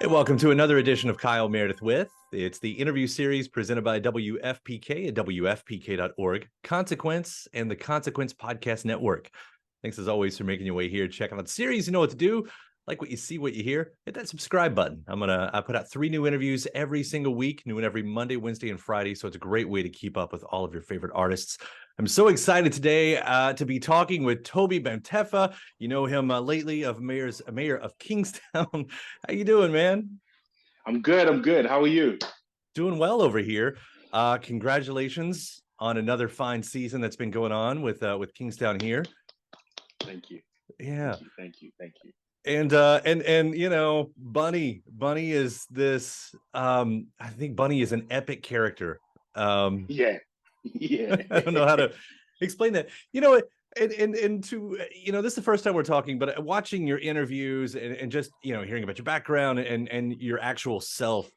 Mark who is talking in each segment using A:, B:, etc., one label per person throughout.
A: Hey, welcome to another edition of Kyle Meredith with. It's the interview series presented by WFPK at WFPK.org, Consequence, and the Consequence Podcast Network. Thanks as always for making your way here. Check out the series. You know what to do. Like what you see, what you hear. Hit that subscribe button. I put out 3 new interviews every single week, new one every Monday, Wednesday, and Friday. So it's a great way to keep up with all of your favorite artists. I'm so excited today to be talking with Tobi Bamtefa. You know him lately of Mayor of Kingstown. How you doing, man?
B: I'm good. I'm good. How are you?
A: Doing well over here. Congratulations on another fine season that's been going on with Kingstown here.
B: Thank you.
A: Yeah.
B: Thank you. Thank you.
A: And you know, Bunny is this I think Bunny is an epic character.
B: Yeah. Yeah.
A: I don't know how to explain that. You know, and to this is the first time we're talking, but watching your interviews and just hearing about your background and your actual self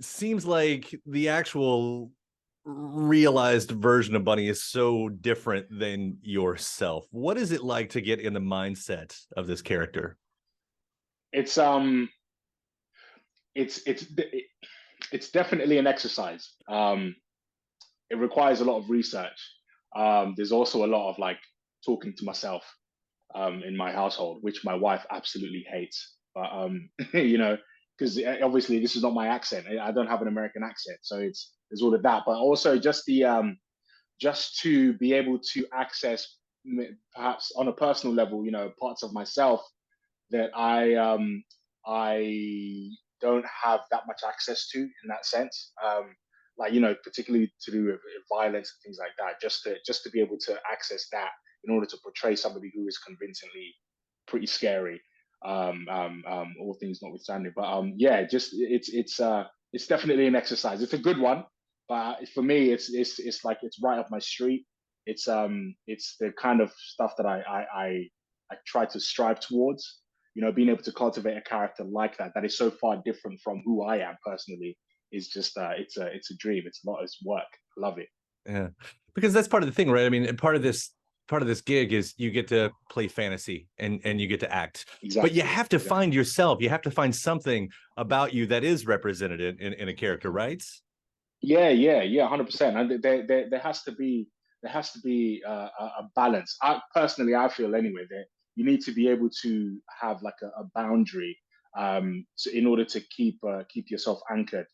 A: seems like the actual realized version of Bunny is so different than yourself. What is it like to get in the mindset of this character?
B: It's it's it's it's definitely an exercise. It requires a lot of research. There's also a lot of like talking to myself in my household, which my wife absolutely hates. But because obviously this is not my accent. I don't have an American accent, so there's all of that. But also just to be able to access perhaps on a personal level, parts of myself that I don't have that much access to in that sense. Like particularly to do with violence and things like that. Just to be able to access that in order to portray somebody who is convincingly pretty scary. All things notwithstanding, but yeah, just it's definitely an exercise. It's a good one, but for me, it's like it's right up my street. It's the kind of stuff that I try to strive towards. Being able to cultivate a character like that is so far different from who I am personally is just it's a dream. It's a lot of work. I love it.
A: Yeah, because that's part of the thing, right? I mean, part of this gig is you get to play fantasy and you get to act, but you
B: Exactly.
A: have to
B: Exactly.
A: find yourself. You have to find something about you that is represented in a character, right?
B: Yeah, yeah, yeah, 100%. And there has to be a balance. I personally, I feel anyway that you need to be able to have like a boundary, in order to keep yourself anchored.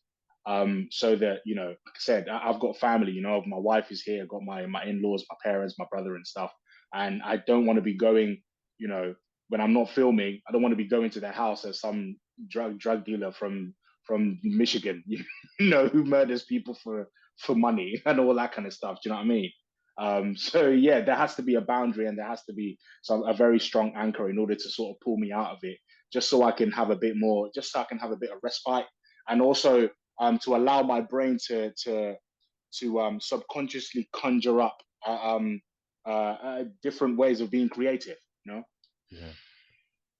B: So that like I said, I've got family. My wife is here. I've got my in-laws, my parents, my brother, and stuff. And I don't want to be going. When I'm not filming, I don't want to be going to their house as some drug dealer from Michigan, who murders people for money and all that kind of stuff. Do you know what I mean? So yeah, there has to be a boundary and there has to be a very strong anchor in order to sort of pull me out of it, just so I can have a bit more, just so I can have a bit of respite, and also to allow my brain to subconsciously conjure up different ways of being creative.
A: Yeah.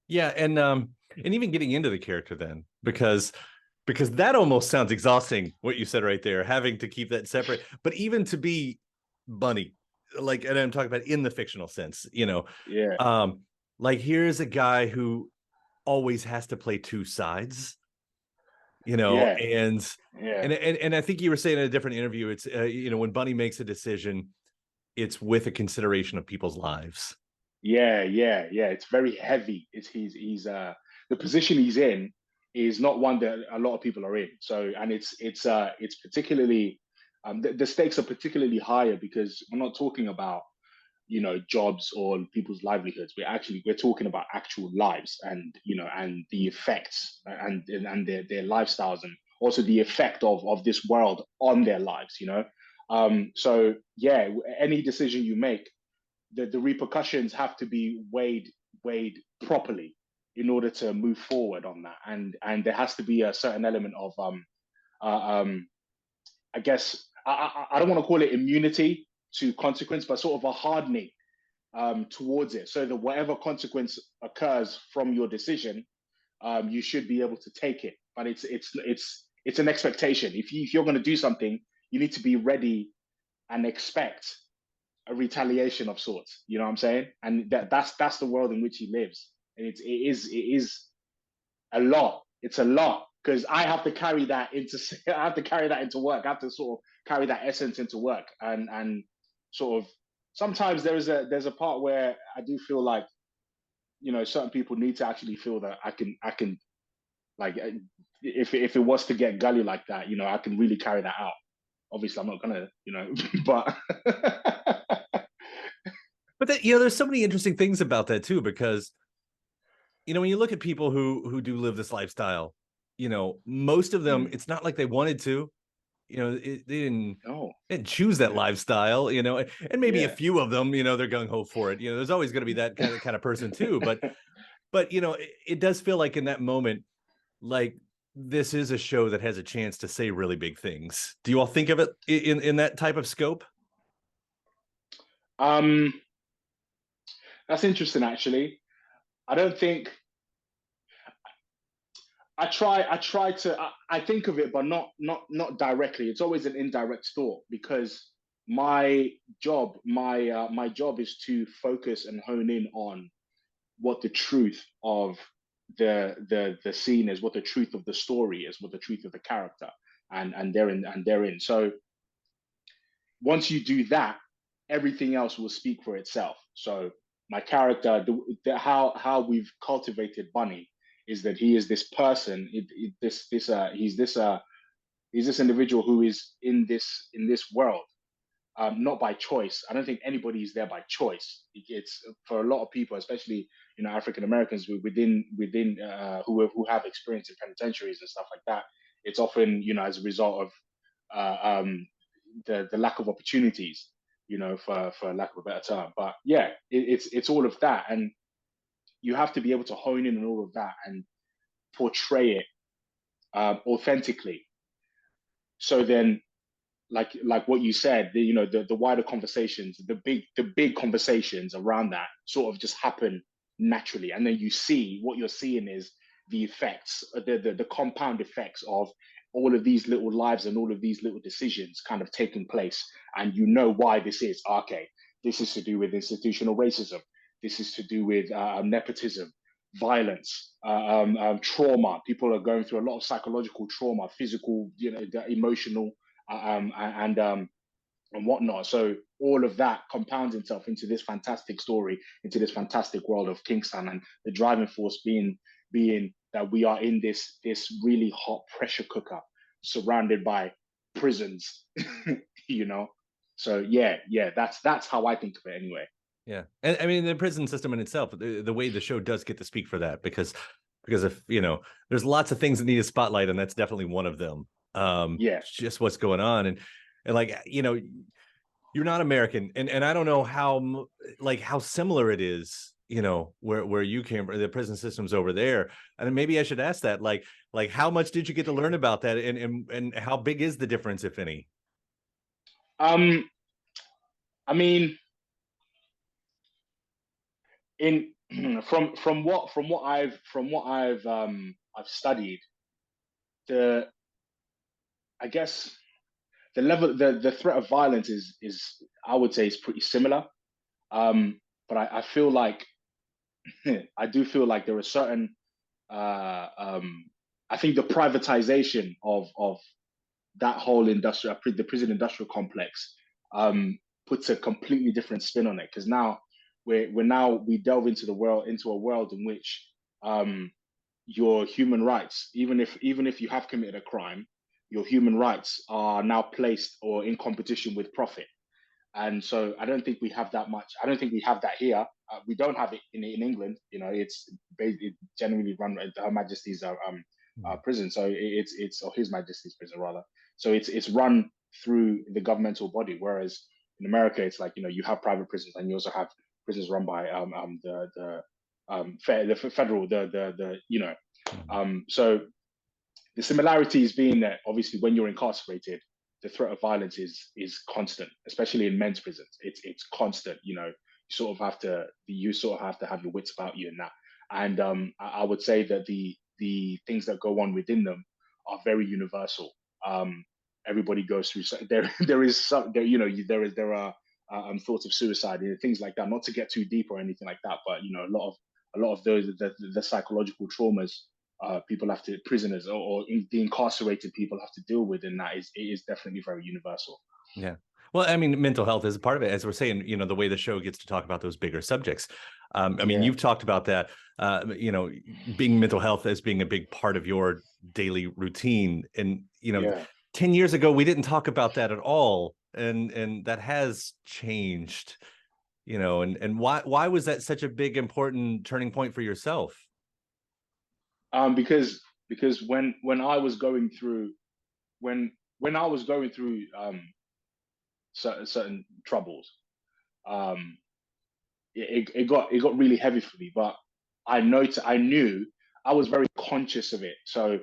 A: Yeah, and even getting into the character then, because that almost sounds exhausting what you said right there, having to keep that separate, but even to be Bunny, like, and I'm talking about in the fictional sense,
B: Yeah,
A: um like here's a guy who always has to play two sides,
B: yeah,
A: and
B: yeah.
A: and I think you were saying in a different interview, it's when Bunny makes a decision, it's with a consideration of people's lives.
B: Yeah, yeah, yeah. It's very heavy. He's the position he's in is not one that a lot of people are in. So and it's particularly the stakes are particularly higher because we're not talking about jobs or people's livelihoods. We're talking about actual lives and and the effects and their lifestyles and also the effect of this world on their lives. So yeah, any decision you make, the repercussions have to be weighed properly in order to move forward on that, and there has to be a certain element of uh, um I guess I don't want to call it immunity to consequence, but sort of a hardening towards it, so that whatever consequence occurs from your decision, you should be able to take it. But it's an expectation. If you're going to do something, you need to be ready and expect a retaliation of sorts. You know what I'm saying? And that's the world in which he lives. And it is a lot. it's a lot because I have to carry that into I have to carry that into work. I have to sort of carry that essence into work, and sort of sometimes there's a part where I do feel like, you know, certain people need to actually feel that I can like, if it was to get gully like that, you know, I can really carry that out. Obviously, I'm not gonna, you know, but
A: But that, you know, there's so many interesting things about that too, because, you know, when you look at people who do live this lifestyle, you know, most of them, it's not like they wanted to, you know,
B: no,
A: they didn't choose that
B: yeah,
A: lifestyle, you know, and maybe a
B: yeah.
A: few of them, you know, they're gung ho for it. You know, there's always going to be that kind of person too. But you know, it does feel like in that moment, like this is a show that has a chance to say really big things. Do you all think of it in that type of scope?
B: um, that's interesting. Actually, I don't think I try to I think of it, but not directly. It's always an indirect thought because my my job is to focus and hone in on what the truth of the scene is, what the truth of the story is, what the truth of the character, and therein. So once you do that, everything else will speak for itself. So my character, how we've cultivated Bunny is that he is this person, he's this individual who is in this world, not by choice. I don't think anybody is there by choice. It's for a lot of people, especially, you know, African Americans within who have experience in penitentiaries and stuff like that. It's often, you know, as a result of the lack of opportunities, you know, for lack of a better term. But yeah, it's all of that, and you have to be able to hone in on all of that and portray it authentically. So then, like what you said, you know, the wider conversations, the big conversations around that sort of just happen naturally, and then you see what you're seeing is the effects, the compound effects of all of these little lives and all of these little decisions kind of taking place, and you know why this is. Okay, this is to do with institutional racism. This is to do with nepotism, violence, trauma. People are going through a lot of psychological trauma, physical, you know, emotional, and whatnot. So all of that compounds itself into this fantastic story, into this fantastic world of Kingstown, and the driving force being that we are in this really hot pressure cooker, surrounded by prisons, you know. So yeah, that's how I think of it anyway.
A: Yeah, and I mean the prison system in itself, the way the show does get to speak for that, because if you know, there's lots of things that need a spotlight, and that's definitely one of them.
B: Yeah.
A: Just what's going on, and like you know, you're not American, and I don't know how like how similar it is, you know, where you came from, the prison systems over there, and maybe I should ask that, like how much did you get to learn about that, and how big is the difference, if any?
B: Um, I mean, in I've studied, the I guess the level, the threat of violence is I would say is pretty similar. But I feel like I do feel like there are certain I think the privatization of that whole industrial, the prison industrial complex, puts a completely different spin on it, because now we delve into a world in which your human rights, even if you have committed a crime, your human rights are now placed or in competition with profit. And so I don't think we have that much. I don't think we have that here. We don't have it in England. You know, it's generally run at Her Majesty's prison. So it's or His Majesty's prison rather. So it's run through the governmental body. Whereas in America, it's like, you know, you have private prisons, and you also have prisons run by the federal, the you know. So the similarities being that obviously when you're incarcerated, the threat of violence is constant, especially in men's prisons. It's constant. You know, you sort of have to have your wits about you in that. And I would say that the things that go on within them are very universal. Everybody goes through. There is some there, you know, there are thoughts of suicide and things like that. Not to get too deep or anything like that, but you know, a lot of those the psychological traumas people have to, prisoners the incarcerated people have to deal with, and it is definitely very universal.
A: Yeah. Well, I mean, mental health is a part of it, as we're saying, the way the show gets to talk about those bigger subjects. I mean, you've talked about that, being mental health as being a big part of your daily routine. And, 10 years ago, we didn't talk about that at all. And that has changed, and why was that such a big, important turning point for yourself?
B: Because when I was going through when I was going through certain troubles, um, it got really heavy for me. But I knew I was very conscious of it, so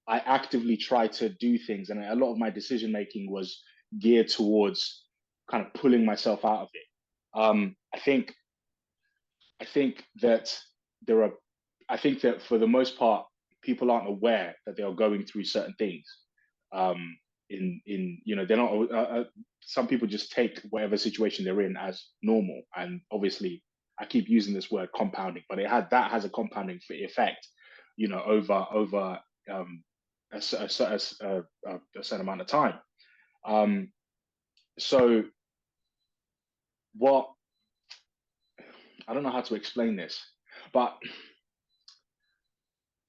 B: I actively tried to do things, and a lot of my decision making was geared towards kind of pulling myself out of it. I think that there are, I think that for the most part, people aren't aware that they are going through certain things. They're not. Some people just take whatever situation they're in as normal, and obviously, I keep using this word compounding, but that has a compounding effect, over a certain amount of time. So what I don't know how to explain this, but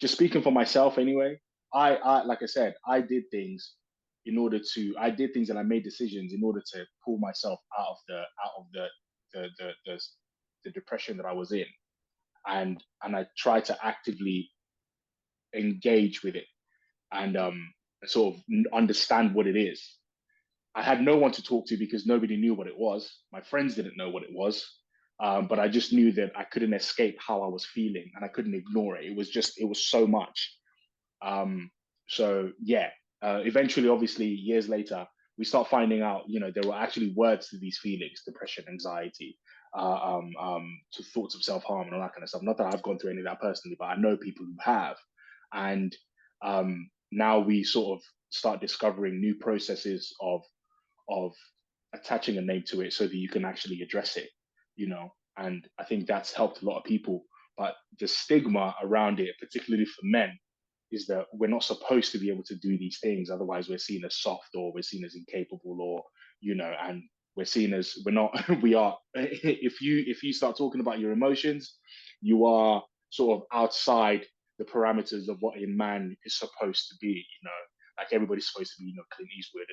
B: just speaking for myself anyway, I like I said, I did things and I made decisions in order to pull myself out of the depression that I was in, and I tried to actively engage with it, and sort of understand what it is. I had no one to talk to because nobody knew what it was. My friends didn't know what it was. But I just knew that I couldn't escape how I was feeling, and I couldn't ignore it. It was so much. So yeah, eventually, obviously, years later, we start finding out, there were actually words to these feelings: depression, anxiety, to thoughts of self-harm and all that kind of stuff. Not that I've gone through any of that personally, but I know people who have. And now we sort of start discovering new processes of attaching a name to it so that you can actually address it, and I think that's helped a lot of people. But the stigma around it, particularly for men, is that we're not supposed to be able to do these things. Otherwise, we're seen as soft, or we're seen as incapable, or, and we're seen as we're not, we are, if you start talking about your emotions, you are sort of outside the parameters of what a man is supposed to be, like everybody's supposed to be, Clint Eastwood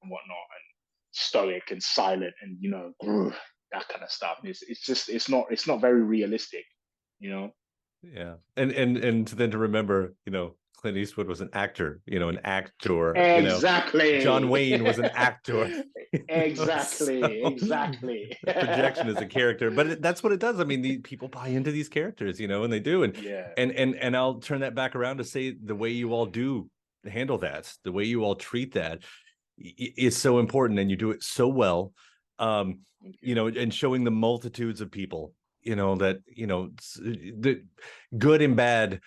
B: and whatnot, and stoic and silent, and that kind of stuff. It's not very realistic,
A: Yeah, and then to remember, Clint Eastwood was an actor, an actor.
B: Exactly.
A: John Wayne was an actor.
B: Exactly.
A: Projection as a character, but that's what it does. I mean, the people buy into these characters, and they do, and I'll turn that back around to say the way you all do handle that, the way you all treat that, is so important, and you do it so well. And showing the multitudes of people, that the good and bad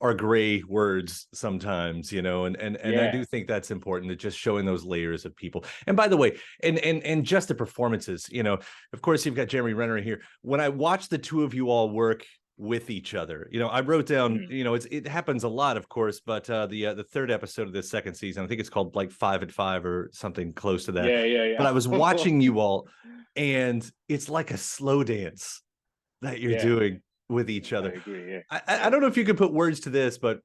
A: are gray words sometimes, and I do think that's important, that just showing those layers of people. And by the way, and just the performances, of course, you've got Jeremy Renner here. When I watch the two of you all work with each other, I wrote down, it happens a lot, of course, but the third episode of this second season, I think it's called like 5 at 5 or something close to that.
B: Yeah.
A: But I was watching you all, and it's like a slow dance that you're doing with each other.
B: I agree. Yeah.
A: I don't know if you could put words to this, but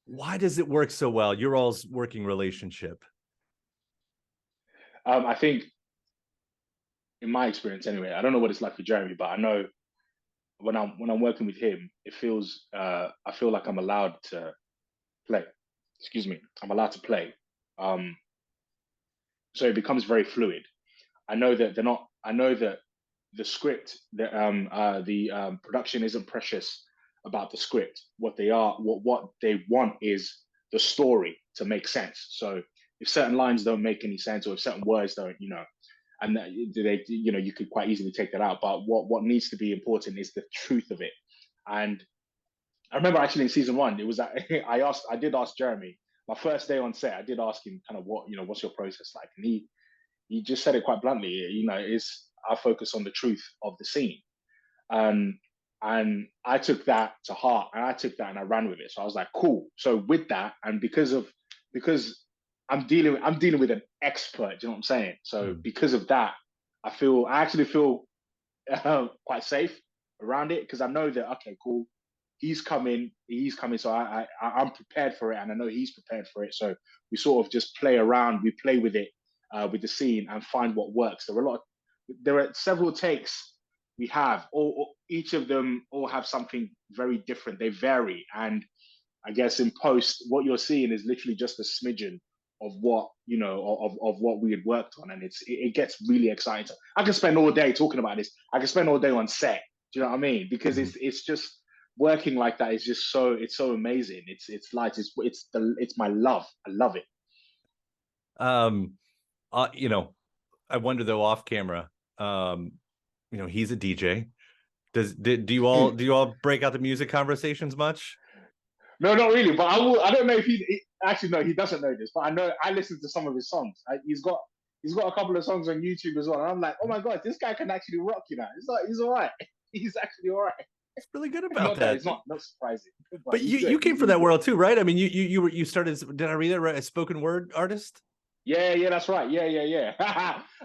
A: why does it work so well, your all's working relationship?
B: I think, in my experience anyway, I don't know what it's like for Jeremy, but I know when I'm working with him, it feels I feel like I'm allowed to play. Excuse me, I'm allowed to play. So it becomes very fluid. I know that they're not. I know that the script, the production isn't precious about the script. What they want is the story to make sense. So if certain lines don't make any sense, or if certain words don't, and you could quite easily take that out. But what needs to be important is the truth of it. And I remember actually in season one, it was I did ask Jeremy, my first day on set. I did ask him kind of what's your process like, and he just said it quite bluntly. Is I focus on the truth of the scene. And I took that to heart, and I took that and I ran with it. So I was like, cool. So with that, and because I'm dealing with an expert, do you know what I'm saying? So
A: Mm.
B: because of that, I actually feel quite safe around it, because I know that, okay, cool, he's coming, so I'm prepared for it, and I know he's prepared for it. So we sort of just play around, we play with it, with the scene, and find what works. There are several takes we have, all each of them all have something very different. They vary, and I guess in post, what you're seeing is literally just a smidgen of what, of what we had worked on, and it gets really exciting. I can spend all day talking about this. I can spend all day on set. Do you know what I mean? Because
A: Mhm.
B: it's just working like that is just so amazing. It's light. It's my love. I love it.
A: Um, you know, I wonder though, off camera, um, he's a DJ. Do you all break out the music conversations much?
B: No, not really. But I will. I don't know if actually no, he doesn't know this. But I know I listen to some of his songs. He's got a couple of songs on YouTube as well. And I'm like, oh my god, this guy can actually rock. It's like he's all right. He's actually all right.
A: It's really good about
B: Not that
A: that.
B: it's not surprising, but
A: But
B: he's
A: you
B: good.
A: came
B: He's
A: from
B: really
A: that
B: good.
A: world too, right? I mean, you started. Did I read that right? A spoken word artist.
B: Yeah, that's right. Yeah.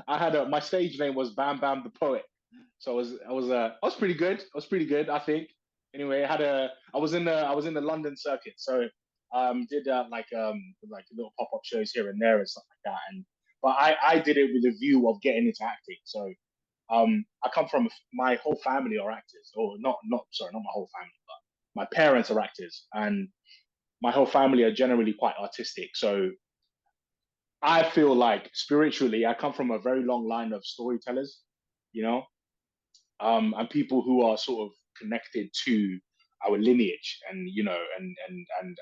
B: I had my stage name was Bam Bam the Poet, so I was pretty good. I was pretty good, I think. Anyway, I was in the London circuit, so did like little pop up shows here and there and stuff like that. And but I did it with a view of getting into acting. So I come from my whole family are actors, or not sorry, not my whole family, but my parents are actors, and my whole family are generally quite artistic. So I feel like spiritually, I come from a very long line of storytellers, you know, and people who are sort of connected to our lineage, and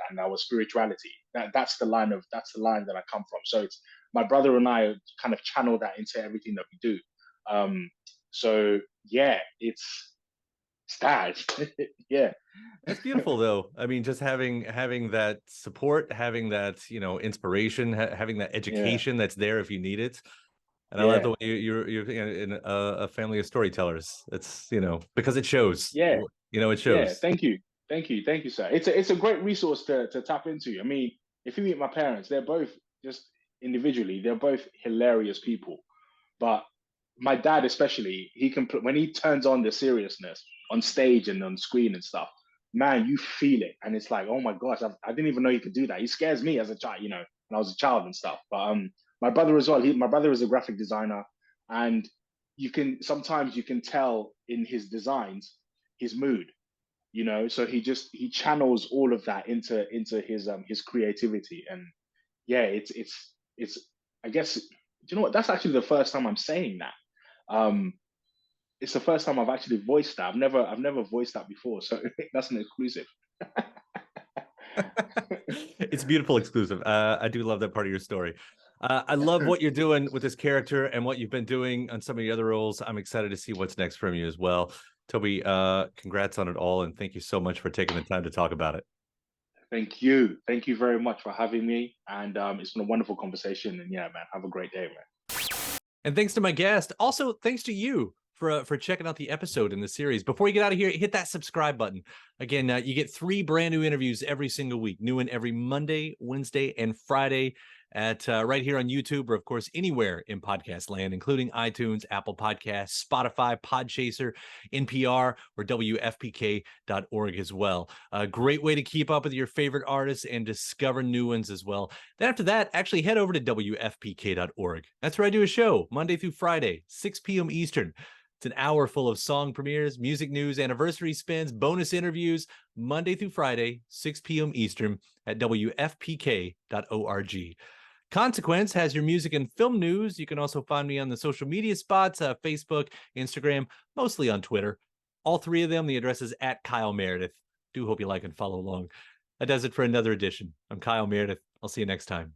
B: and our spirituality. That's the line that I come from. So it's my brother and I kind of channel that into everything that we do. Um, so yeah, it's that. Yeah,
A: That's beautiful, though. I mean, just having that support, having that inspiration, having that
B: yeah,
A: education that's there if you need it. And I love
B: yeah,
A: the way you're in a family of storytellers. It's because it shows.
B: yeah.
A: It
B: Yeah,
A: shows.
B: thank you, sir. It's a great resource to tap into. I mean, if you meet my parents, they're both just individually, they're both hilarious people. But my dad, especially, he can put when he turns on the seriousness on stage and on screen and stuff. Man, you feel it, and it's like, oh my gosh, I didn't even know he could do that. He scares me as a child, when I was a child and stuff. But my brother as well. My brother is a graphic designer, and sometimes you can tell in his designs his mood, so he channels all of that into his creativity. And yeah, it's I guess, you know what, that's actually the first time I'm saying that. It's the first time I've actually voiced that. I've never voiced that before, so that's an exclusive.
A: It's a beautiful exclusive. I do love that part of your story. I love what you're doing with this character and what you've been doing on some of the other roles. I'm excited to see what's next from you as well. Toby, congrats on it all, and thank you so much for taking the time to talk about it.
B: Thank you very much for having me, and it's been a wonderful conversation. And yeah, man, have a great day, man.
A: And thanks to my guest. Also, thanks to you for checking out the episode in the series. Before you get out of here, hit that subscribe button. Again, you get 3 brand new interviews every single week. New one every Monday, Wednesday, and Friday at right here on YouTube, or of course anywhere in podcast land, including iTunes, Apple Podcasts, Spotify, Podchaser, NPR, or WFPK.org as well. A great way to keep up with your favorite artists and discover new ones as well. Then after that, actually head over to WFPK.org. That's where I do a show Monday through Friday, 6 p.m. Eastern. It's an hour full of song premieres, music news, anniversary spins, bonus interviews, Monday through Friday, 6 p.m. Eastern at WFPK.org. Consequence has your music and film news. You can also find me on the social media spots, Facebook, Instagram, mostly on Twitter. All 3 of them, the address is at Kyle Meredith. Do hope you like and follow along. That does it for another edition. I'm Kyle Meredith. I'll see you next time.